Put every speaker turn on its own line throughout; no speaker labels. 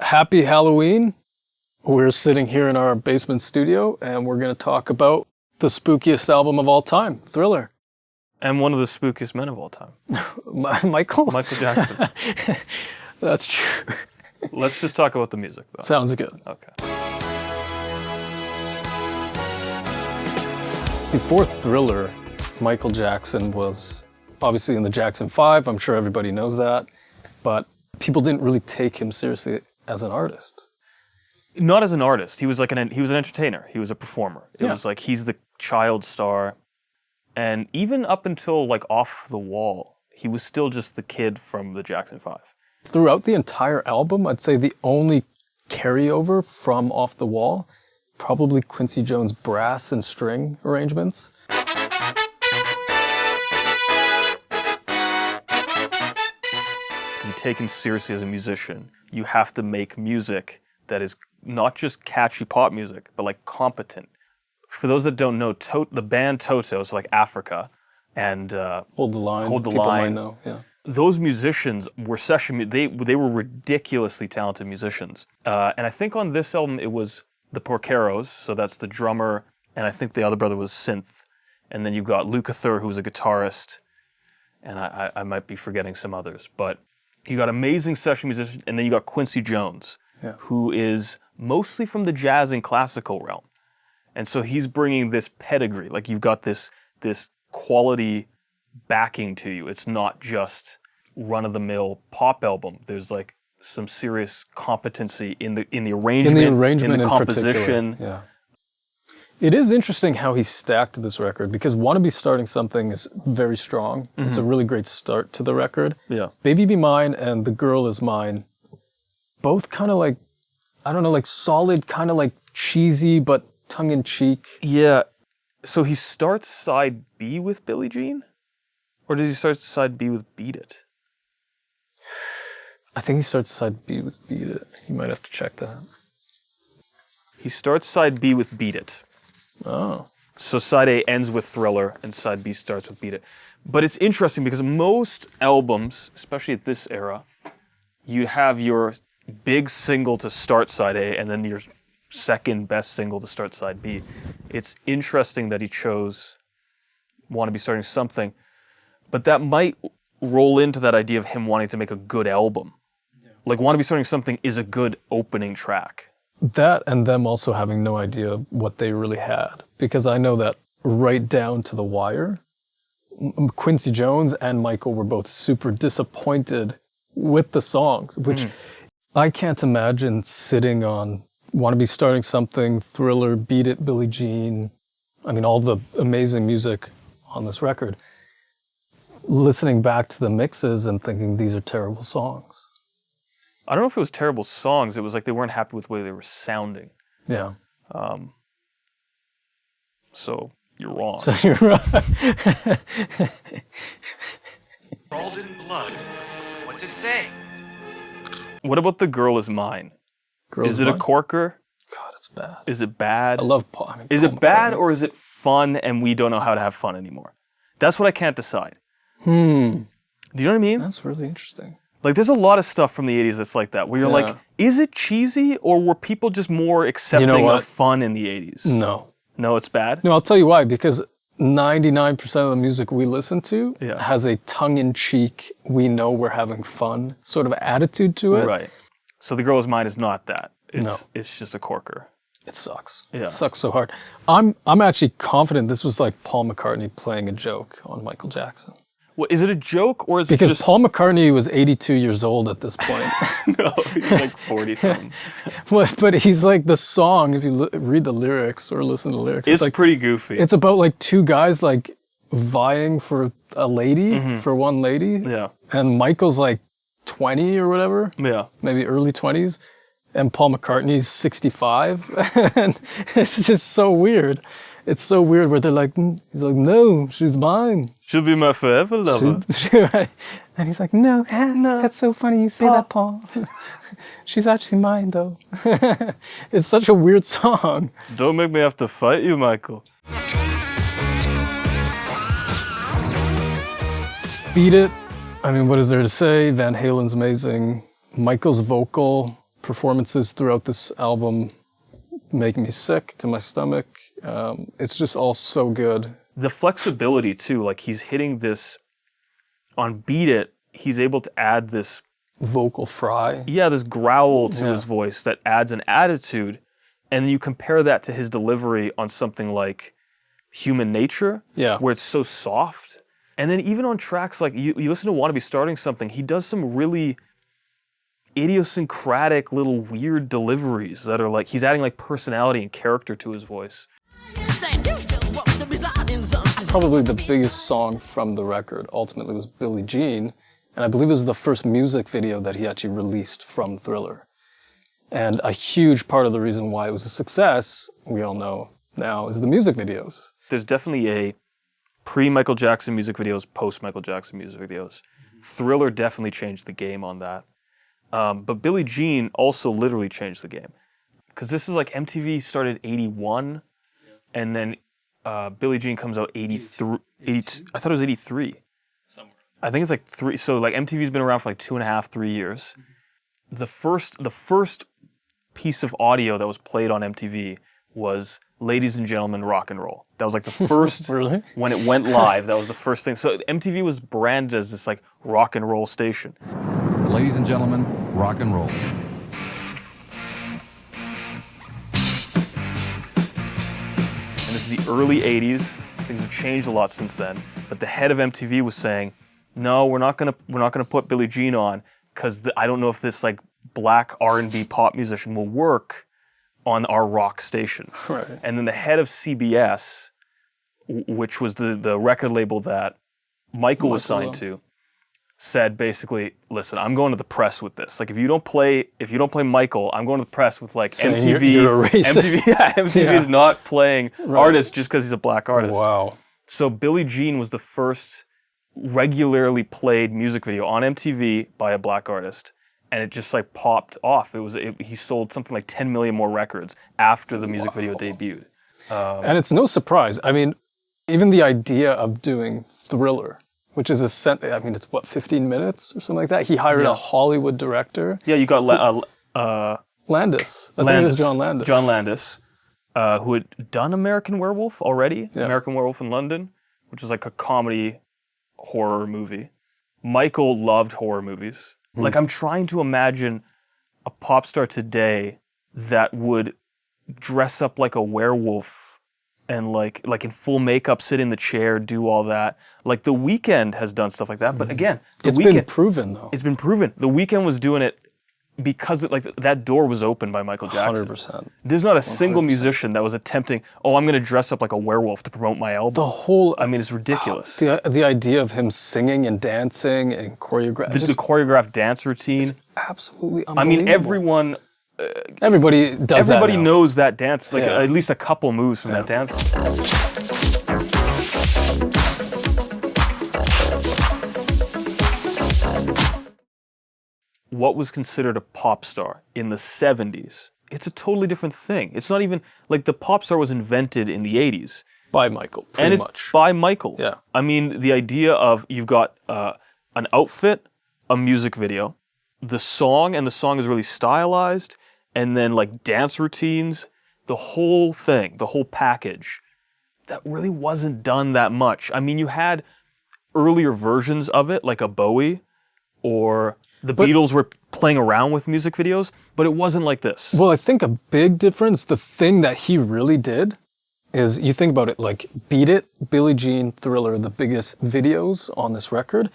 happy Halloween. We're sitting here in our basement studio and we're going to talk about the spookiest album of all time, Thriller.
And one of the spookiest men of all time.
Michael?
Michael Jackson.
That's true.
Let's just talk about the music, though.
Sounds good.
Okay.
Before Thriller, Michael Jackson was obviously in the Jackson 5. I'm sure everybody knows that. But people didn't really take him seriously as an artist.
Not as an artist. He was like he was an entertainer. He was a performer. It was like he's the child star. And even up until like Off the Wall, he was still just the kid from the Jackson 5.
Throughout the entire album, I'd say the only carryover from Off the Wall, probably Quincy Jones' brass and string arrangements.
To be taken seriously as a musician, you have to make music that is not just catchy pop music, but like competent. For those that don't know, the band Toto, so like Africa and
Hold the Line.
Hold the
People
Line.
might know, yeah.
Those musicians were they were ridiculously talented musicians. And I think on this album it was the Porqueros, so that's the drummer, and I think the other brother was synth. And then you got Luca Thur, who was a guitarist, and I might be forgetting some others. But you got amazing session musicians, and then you got Quincy Jones, who is mostly from the jazz and classical realm. And so he's bringing this pedigree, like you've got this quality backing to you. It's not just run-of-the-mill pop album. There's like some serious competency in the arrangement, in the composition.
Yeah. It is interesting how he stacked this record because Wanna Be Starting Something is very strong. Mm-hmm. It's a really great start to the record.
Yeah.
Baby Be Mine and The Girl Is Mine, both kind of like, I don't know, like solid, kind of like cheesy, but tongue-in-cheek.
Yeah. So he starts side B with Billie Jean? Or does he start side B with Beat It?
I think he starts side B with Beat It. You might have to check that.
He starts side B with Beat It.
Oh.
So side A ends with Thriller and side B starts with Beat It. But it's interesting because most albums, especially at this era, you have your big single to start side A and then your second best single to start side B. It's interesting that he chose Wanna Be Starting Something, but that might roll into that idea of him wanting to make a good album. Yeah. Like Wanna Be Starting Something is a good opening track.
That and them also having no idea what they really had. Because I know that right down to the wire, Quincy Jones and Michael were both super disappointed with the songs, which I can't imagine sitting on Wanna Be Starting Something, Thriller, Beat It, Billie Jean, I mean all the amazing music on this record, listening back to the mixes and thinking these are terrible songs.
I don't know if it was terrible songs, it was like they weren't happy with the way they were sounding.
Yeah.
So you're wrong.
So you're right.
Crawled in blood. What's it say?
What about The Girl Is Mine? Is it
Mine?
A corker?
God, it's bad.
Is it bad?
I love Paul.
Is it bad or is it fun and we don't know how to have fun anymore? That's what I can't decide. Do you know what I mean?
That's really interesting.
Like there's a lot of stuff from the 80s that's like that, where you're like, is it cheesy or were people just more accepting of fun in the 80s?
No.
No, it's bad?
No, I'll tell you why, because 99% of the music we listen to has a tongue-in-cheek, we know we're having fun sort of attitude to it.
Right. So The Girl Is Mine is not that. It's just a corker.
It sucks.
Yeah.
It sucks so hard. I'm actually confident this was like Paul McCartney playing a joke on Michael Jackson.
Well, is it a joke or is
because
it just...
Paul McCartney was 82 years old at this point.
No, he's like 40-something.
But he's like the song, if you read the lyrics or listen to the lyrics.
It's
like,
pretty goofy.
It's about like two guys like vying for a lady, for one lady.
Yeah.
And Michael's like 20 or whatever.
Yeah.
Maybe early 20s. And Paul McCartney's 65. And it's just so weird. It's so weird where they're like, he's like, no, she's mine.
She'll be my forever lover.
And he's like, no, that's so funny you say that, Paul. She's actually mine, though. It's such a weird song.
Don't make me have to fight you, Michael. Beat It.
I mean, what is there to say? Van Halen's amazing. Michael's vocal performances throughout this album make me sick to my stomach. It's just all so good.
The flexibility too, like he's hitting this on Beat It, he's able to add this
Vocal fry.
yeah, this growl to his voice that adds an attitude, and then you compare that to his delivery on something like Human Nature, where it's so soft. And then even on tracks like you listen to Wanna Be Starting Something, he does some really idiosyncratic little weird deliveries that are like he's adding like personality and character to his voice.
Probably the biggest song from the record ultimately was Billie Jean, and I believe it was the first music video that he actually released from Thriller. And a huge part of the reason why it was a success, we all know now, is the music videos.
There's definitely a pre-Michael Jackson music videos, post-Michael Jackson music videos. Thriller definitely changed the game on that. But Billie Jean also literally changed the game. Because this is like MTV started 81, and then Billie Jean comes out 83. I thought it was 83.
Somewhere.
I think it's like 3. So like MTV's been around for like 2.5, 3 years. The first piece of audio that was played on MTV was Ladies and Gentlemen Rock and Roll. That was like the first,
Really?
when it went live, that was the first thing. So MTV was branded as this like rock and roll station.
Ladies and gentlemen, rock and roll.
And this is the early 80s. Things have changed a lot since then. But the head of MTV was saying, no, we're not gonna put Billie Jean on because I don't know if this like black R&B pop musician will work on our rock station.
Right.
And then the head of CBS, which was the record label that Michael was signed to, said basically, listen, I'm going to the press with this. Like if you don't play Michael, I'm going to the press with like
Saying
MTV.
you're a racist.
MTV is not playing artists just because he's a black artist.
Wow.
So Billie Jean was the first regularly played music video on MTV by a black artist. And it just like popped off. He sold something like 10 million more records after the music video debuted.
And it's no surprise. I mean, even the idea of doing Thriller, which is it's what, 15 minutes or something like that? He hired a Hollywood director.
Yeah, you got
Landis. I think it was John Landis.
John Landis, who had done American Werewolf already.
Yeah.
American Werewolf in London, which is like a comedy horror movie. Michael loved horror movies. Like I'm trying to imagine a pop star today that would dress up like a werewolf and like in full makeup, sit in the chair, do all that. Like The Weeknd has done stuff like that, but again,
It's been proven though.
It's been proven. The Weeknd was doing it because that door was opened by Michael Jackson.
100%.
There's not a single musician that was attempting, I'm going to dress up like a werewolf to promote my album. It's ridiculous.
The idea of him singing and dancing and choreographed.
The choreographed dance routine.
It's absolutely unbelievable.
Everybody
does that
Everybody
now.
knows that dance, at least a couple moves from that dance. What was considered a pop star in the 70s, it's a totally different thing. It's not even, like the pop star was invented in the 80s.
By Michael, pretty much.
It's by Michael.
Yeah.
I mean, the idea of you've got an outfit, a music video, the song is really stylized, and then like dance routines, the whole thing, the whole package. That really wasn't done that much. I mean, you had earlier versions of it, like a Bowie, or the Beatles were playing around with music videos, but it wasn't like this.
Well, I think a big difference, the thing that he really did, is you think about it, like Beat It, Billie Jean, Thriller, the biggest videos on this record.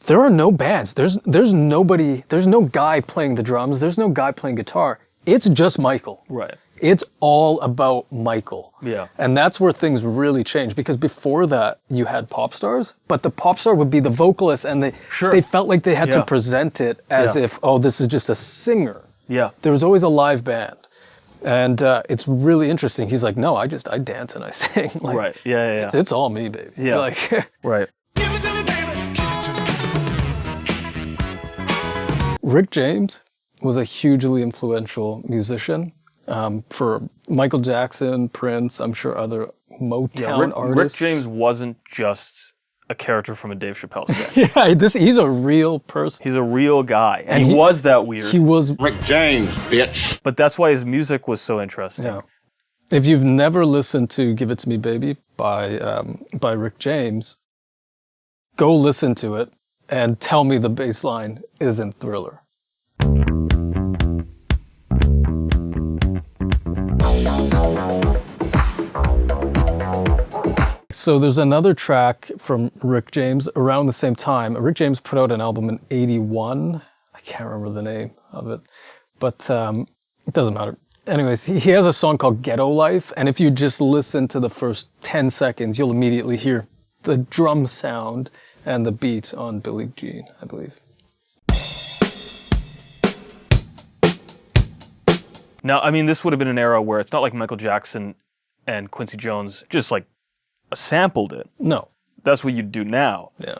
There are no bands. There's nobody, there's no guy playing the drums, there's no guy playing guitar. It's just Michael.
Right.
It's all about Michael.
Yeah.
And that's where things really changed, because before that you had pop stars, but the pop star would be the vocalist, and they felt like they had to present it as if, this is just a singer.
Yeah.
There was always a live band. And it's really interesting. He's like, no, I dance and I sing. Like,
right. Yeah.
It's all me, baby.
Yeah.
Like,
right.
Rick James was a hugely influential musician for Michael Jackson, Prince, I'm sure other Motown artists.
Rick James wasn't just a character from a Dave Chappelle sketch.
Yeah, he's a real person.
He's a real guy, and he was that weird.
He was.
Rick James, bitch.
But that's why his music was so interesting.
Yeah. If you've never listened to "Give It to Me, Baby" by Rick James, go listen to it and tell me the bass line isn't Thriller. So there's another track from Rick James around the same time. Rick James put out an album in '81. I can't remember the name of it, but it doesn't matter. Anyways, he has a song called Ghetto Life, and if you just listen to the first 10 seconds, you'll immediately hear the drum sound and the beat on Billie Jean, I believe.
Now, I mean, this would have been an era where it's not like Michael Jackson and Quincy Jones just like sampled it.
No.
That's what you'd do now.
Yeah.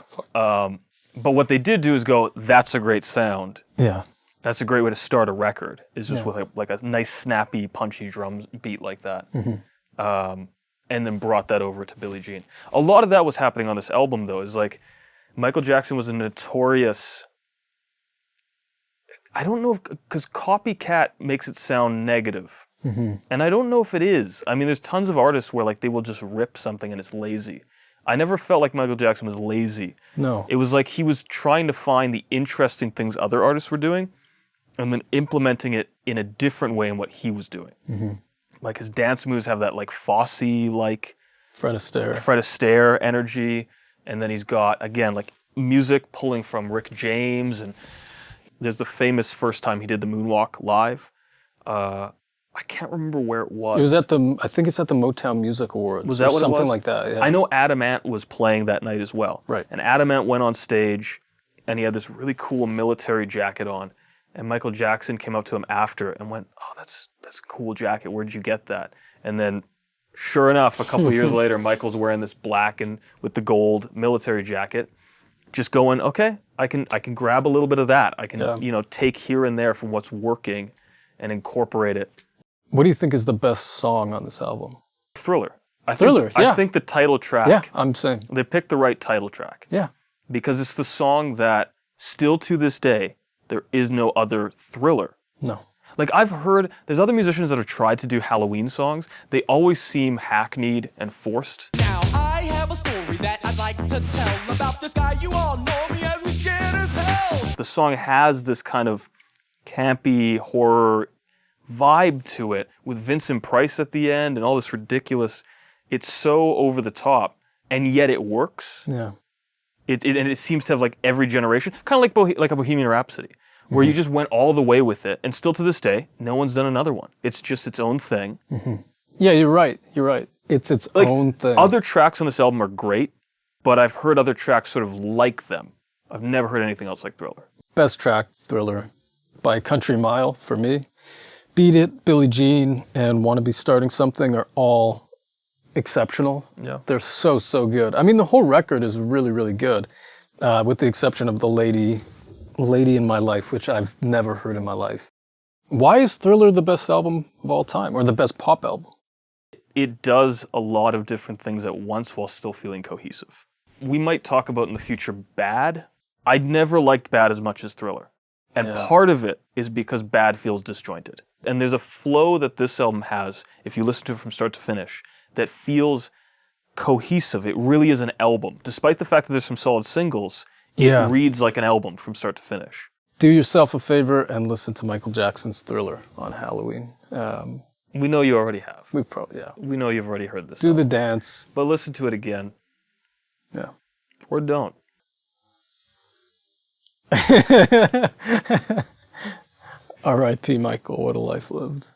But what they did do is go, that's a great sound.
Yeah.
That's a great way to start a record, is just with like a nice, snappy, punchy drum beat like that. And then brought that over to Billie Jean. A lot of that was happening on this album, though, is like Michael Jackson was a notorious... I don't know if... Because copycat makes it sound negative. And I don't know if it is. I mean, there's tons of artists where like they will just rip something and it's lazy. I never felt like Michael Jackson was lazy.
No.
It was like he was trying to find the interesting things other artists were doing and then implementing it in a different way in what he was doing. Like his dance moves have that like Fosse-like
Fred
Astaire energy. And then he's got, again, like music pulling from Rick James. And there's the famous first time he did the moonwalk live. I can't remember where it was.
It was at I think it's at the Motown Music Awards.
Was that what it was?
Something like that, yeah.
I know Adam Ant was playing that night as well.
Right.
And Adam Ant went on stage, and he had this really cool military jacket on. And Michael Jackson came up to him after and went, "Oh, that's a cool jacket. Where'd you get that?" And then, sure enough, a couple years later, Michael's wearing this black and with the gold military jacket, just going, "Okay, I can grab a little bit of that. I can take here and there from what's working, and incorporate it."
What do you think is the best song on this album?
Thriller. I think the title track.
Yeah, I'm saying.
They picked the right title track.
Yeah.
Because it's the song that, still to this day, there is no other Thriller.
No.
Like I've heard, there's other musicians that have tried to do Halloween songs. They always seem hackneyed and forced.
Now I have a story that I'd like to tell about this guy. You all know me as me scared as hell.
The song has this kind of campy horror vibe to it with Vincent Price at the end and all this ridiculous. It's so over the top, and yet it works.
Yeah.
And it seems to have like every generation, kind of like a Bohemian Rhapsody, where you just went all the way with it, and still to this day, no one's done another one. It's just its own thing.
Yeah, you're right. It's its own thing.
Other tracks on this album are great, but I've heard other tracks sort of like them. I've never heard anything else like Thriller.
Best track, Thriller, by a country mile for me. Beat It, Billie Jean, and Wanna Be Starting Something are all exceptional.
Yeah.
They're so good. I mean, the whole record is really, really good, with the exception of the Lady in My Life, which I've never heard in my life. Why is Thriller the best album of all time, or the best pop album?
It does a lot of different things at once while still feeling cohesive. We might talk about in the future Bad. I'd never liked Bad as much as Thriller. And part of it is because Bad feels disjointed. And there's a flow that this album has, if you listen to it from start to finish, that feels cohesive. It really is an album. Despite the fact that there's some solid singles, it reads like an album from start to finish.
Do yourself a favor and listen to Michael Jackson's Thriller on Halloween.
We know you already have.
We
know you've already heard this
Do
album.
the dance.
But listen to it again.
Yeah.
Or don't.
R.I.P. Michael, what a life lived.